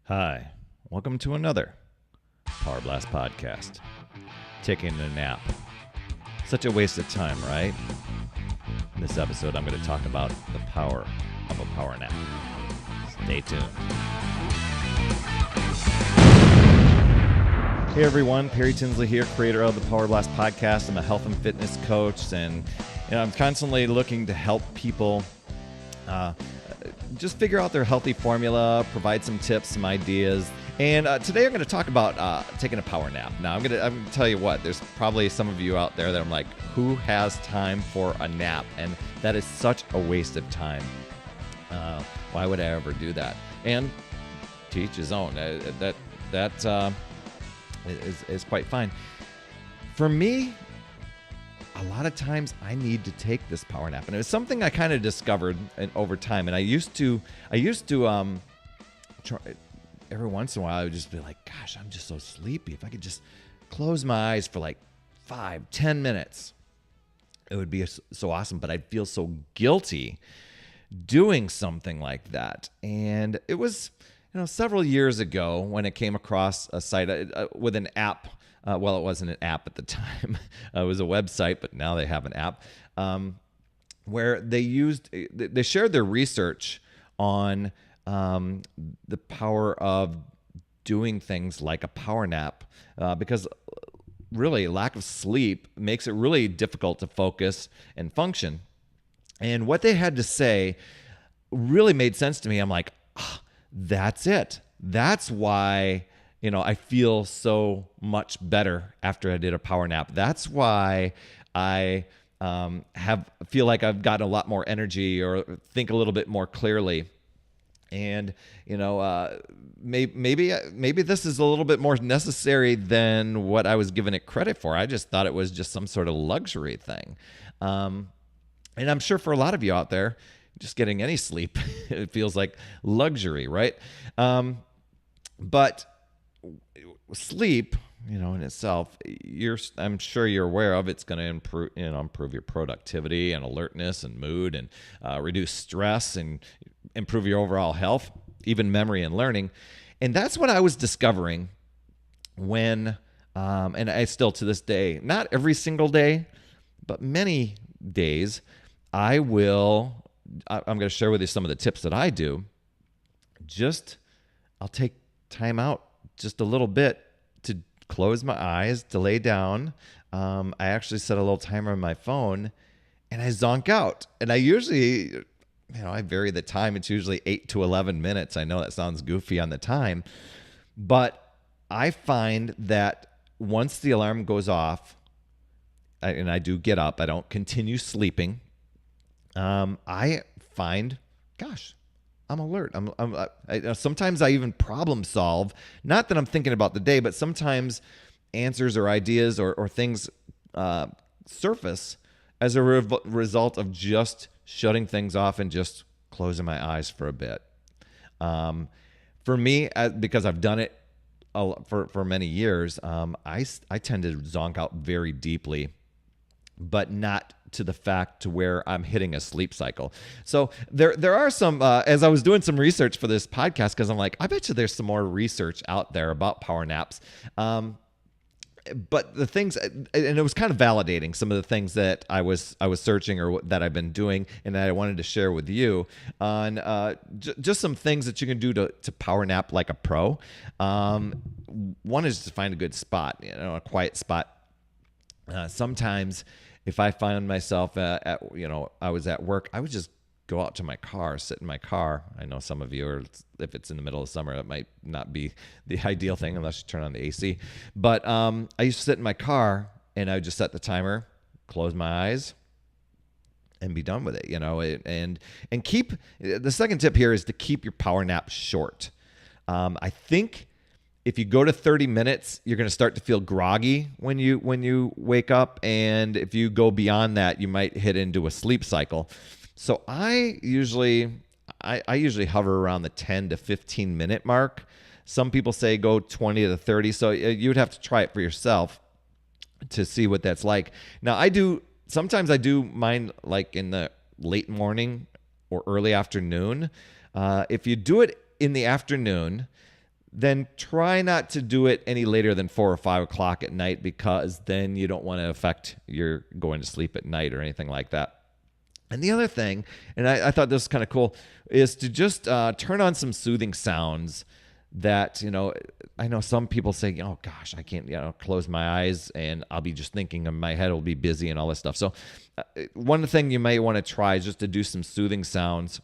Hi, welcome to another Power Blast podcast. Taking a nap. Such a waste of time, right? In this episode, I'm going to talk about the power of a power nap. Stay tuned. Hey everyone, Perry Tinsley here, creator of the Power Blast podcast. I'm a health and fitness coach, and I'm constantly looking to help people just figure out their healthy formula, provide some tips, some ideas. And today I'm going to talk about taking a power nap. Now, I'm going to tell you what, there's probably some of you out there that I'm like, who has time for a nap? And that is such a waste of time. Why would I ever do that? And to each his own. That is quite fine. For me, a lot of times I need to take this power nap, and it was something I kind of discovered over time. And I used to try, every once in a while I would just be like, gosh, I'm just so sleepy. If I could just close my eyes for like 5-10 minutes, it would be so awesome. But I'd feel so guilty doing something like that. And it was, several years ago when I came across a site with an app. Well, it wasn't an app at the time. It was a website, but now they have an app where they shared their research on the power of doing things like a power nap because really lack of sleep makes it really difficult to focus and function. And what they had to say really made sense to me. I'm like, that's it. That's why I feel so much better after I did a power nap. That's why I feel like I've got a lot more energy or think a little bit more clearly. And maybe this is a little bit more necessary than what I was giving it credit for. I just thought it was just some sort of luxury thing. And I'm sure for a lot of you out there, just getting any sleep, it feels like luxury, right? But sleep, in itself, I'm sure you're aware of, it's going to improve your productivity and alertness and mood and reduce stress and improve your overall health, even memory and learning. And that's what I was discovering when, and I still to this day, not every single day, but many days, I'm going to share with you some of the tips that I do. I'll take time out just a little bit to close my eyes, to lay down. I actually set a little timer on my phone and I zonk out. And I usually, I vary the time. It's usually 8 to 11 minutes. I know that sounds goofy on the time, but I find that once the alarm goes off and I do get up, I don't continue sleeping. I find, gosh, I'm alert. Sometimes I even problem solve. Not that I'm thinking about the day, but sometimes answers or ideas or things surface as a result of just shutting things off and just closing my eyes for a bit. For me, because I've done it for many years, I tend to zonk out very deeply, but not to the fact to where I'm hitting a sleep cycle. So there are some, as I was doing some research for this podcast, because I'm like, I bet you there's some more research out there about power naps. But the things, and it was kind of validating some of the things that I was searching or that I've been doing, and that I wanted to share with you on just some things that you can do to power nap like a pro. One is to find a good spot, a quiet spot. Sometimes if I find myself I was at work, I would just go out to my car, sit in my car. I know some of you if it's in the middle of summer, it might not be the ideal thing unless you turn on the AC. But I used to sit in my car and I would just set the timer, close my eyes, and be done with it. And keep the second tip here is to keep your power nap short. I think if you go to 30 minutes, you're going to start to feel groggy when you wake up. And if you go beyond that, you might hit into a sleep cycle. So I usually hover around the 10 to 15 minute mark. Some people say go 20 to 30. So you would have to try it for yourself to see what that's like. Now sometimes I do mine like in the late morning or early afternoon. If you do it in the afternoon, then try not to do it any later than 4 or 5 o'clock at night, because then you don't want to affect your going to sleep at night or anything like that. And the other thing, and I thought this was kind of cool, is to just turn on some soothing sounds that, I know some people say, oh gosh, I can't, close my eyes and I'll be just thinking, and my head will be busy and all this stuff. So one thing you may want to try is just to do some soothing sounds.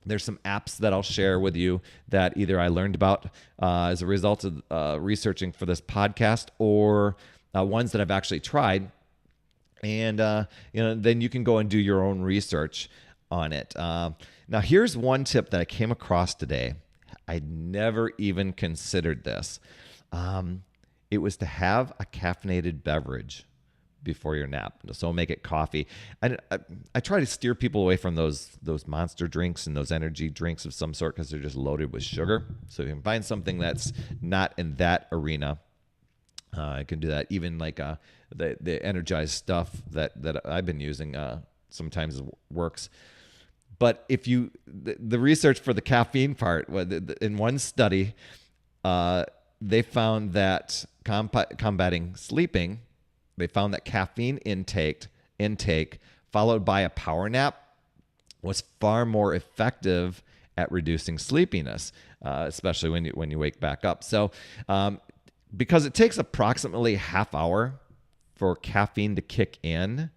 There's some apps that I'll share with you that either I learned about as a result of researching for this podcast, or ones that I've actually tried. And then you can go and do your own research on it. Now, here's one tip that I came across today. I'd never even considered this. It was to have a caffeinated beverage before your nap. So make it coffee. I try to steer people away from those monster drinks and those energy drinks of some sort, because they're just loaded with sugar. So you can find something that's not in that arena. I can do that. Even like the energized stuff that I've been using sometimes works. But if the research for the caffeine part, in one study, they found that combating sleeping, they found that caffeine intake followed by a power nap was far more effective at reducing sleepiness, especially when you wake back up. So because it takes approximately half hour for caffeine to kick in,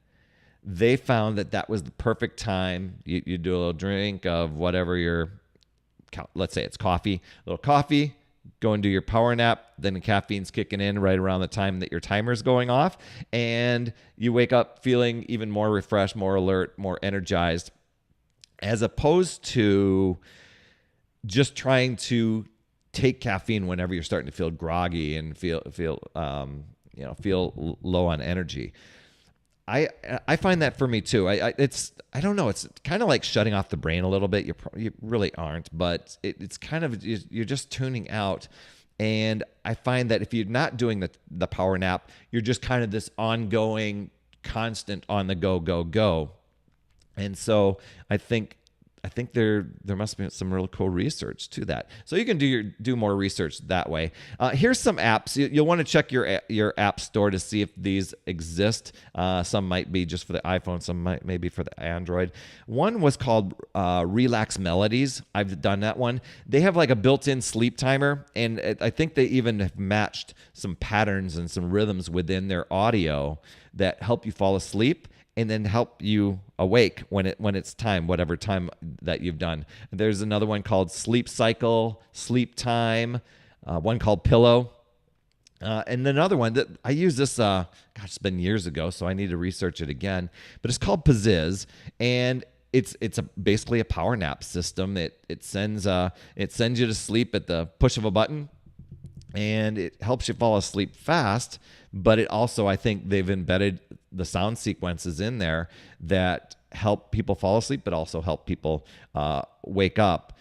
they found that was the perfect time. You do a little drink of whatever let's say it's coffee, a little coffee, go and do your power nap, then the caffeine's kicking in right around the time that your timer's going off, and you wake up feeling even more refreshed, more alert, more energized, as opposed to just trying to take caffeine whenever you're starting to feel groggy and feel low on energy. I find that for me too. I don't know. It's kind of like shutting off the brain a little bit. You really aren't, but it's kind of, you're just tuning out. And I find that if you're not doing the power nap, you're just kind of this ongoing, constant on the go. And so I think there must be some really cool research to that. So you can do more research that way. Here's some apps. You'll want to check your app store to see if these exist. Some might be just for the iPhone. Some might be for the Android. One was called Relax Melodies. I've done that one. They have like a built-in sleep timer, and I think they even have matched some patterns and some rhythms within their audio that help you fall asleep and then help you awake when it's time, whatever time that you've done. There's another one called Sleep Cycle, Sleep Time, one called Pillow. And another one that I used this, it's been years ago, so I need to research it again. But it's called Pizziz, and it's basically a power nap system. It sends you to sleep at the push of a button, and it helps you fall asleep fast. But it also, I think they've embedded the sound sequences in there that help people fall asleep, but also help people wake up.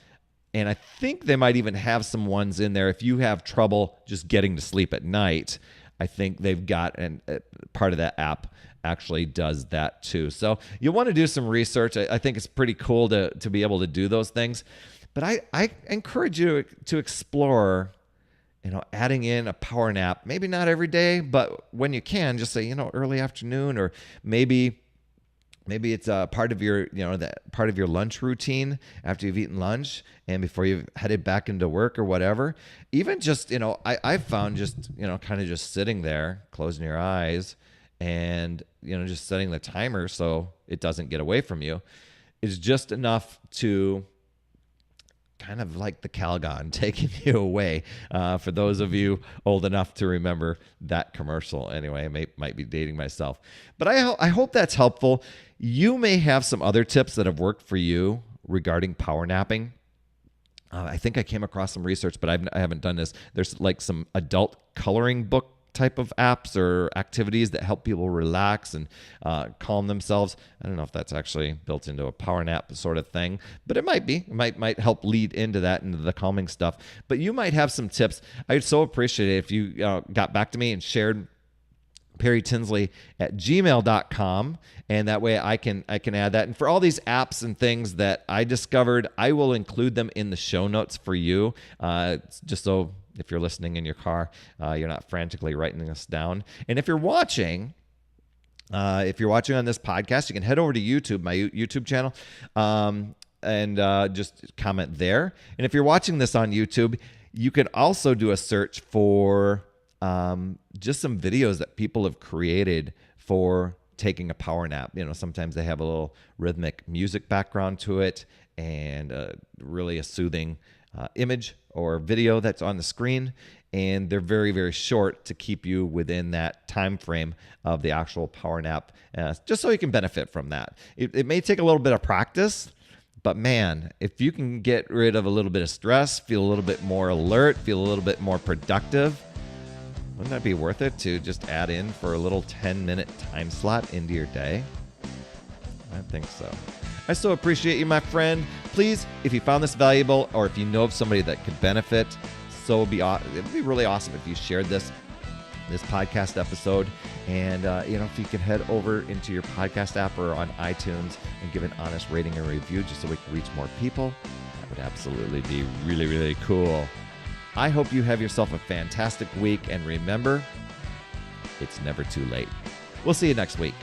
And I think they might even have some ones in there if you have trouble just getting to sleep at night. I think they've got, and part of that app actually does that too. So you'll want to do some research. I think it's pretty cool to be able to do those things. But I encourage you to explore, adding in a power nap, maybe not every day, but when you can, just say, early afternoon, or maybe it's a part of your, part of your lunch routine after you've eaten lunch and before you've headed back into work or whatever. Even just, I've found just, kind of just sitting there, closing your eyes and, just setting the timer so it doesn't get away from you is just enough to kind of like the Calgon taking you away. For those of you old enough to remember that commercial. Anyway, I might be dating myself. But I hope that's helpful. You may have some other tips that have worked for you regarding power napping. I think I came across some research, but I haven't done this. There's like some adult coloring book type of apps or activities that help people relax and calm themselves. I don't know if that's actually built into a power nap sort of thing, but it might be. It might help lead into that, into the calming stuff. But you might have some tips. I'd so appreciate it if you got back to me and shared perrytinsley@gmail.com, and that way I can add that. And for all these apps and things that I discovered, I will include them in the show notes for you, just so if you're listening in your car, you're not frantically writing this down. And if you're watching on this podcast, you can head over to YouTube, my YouTube channel, and just comment there. And if you're watching this on YouTube, you can also do a search for just some videos that people have created for taking a power nap. Sometimes they have a little rhythmic music background to it, and really a soothing image or video that's on the screen. And they're very, very short to keep you within that time frame of the actual power nap, just so you can benefit from that. It may take a little bit of practice, but man, if you can get rid of a little bit of stress, feel a little bit more alert, feel a little bit more productive, wouldn't that be worth it to just add in for a little 10-minute time slot into your day? I think so. I so appreciate you, my friend. Please, if you found this valuable, or if you know of somebody that could benefit, it'd be really awesome if you shared this podcast episode. And if you could head over into your podcast app or on iTunes and give an honest rating and review, just so we can reach more people, that would absolutely be really, really cool. I hope you have yourself a fantastic week, and remember, it's never too late. We'll see you next week.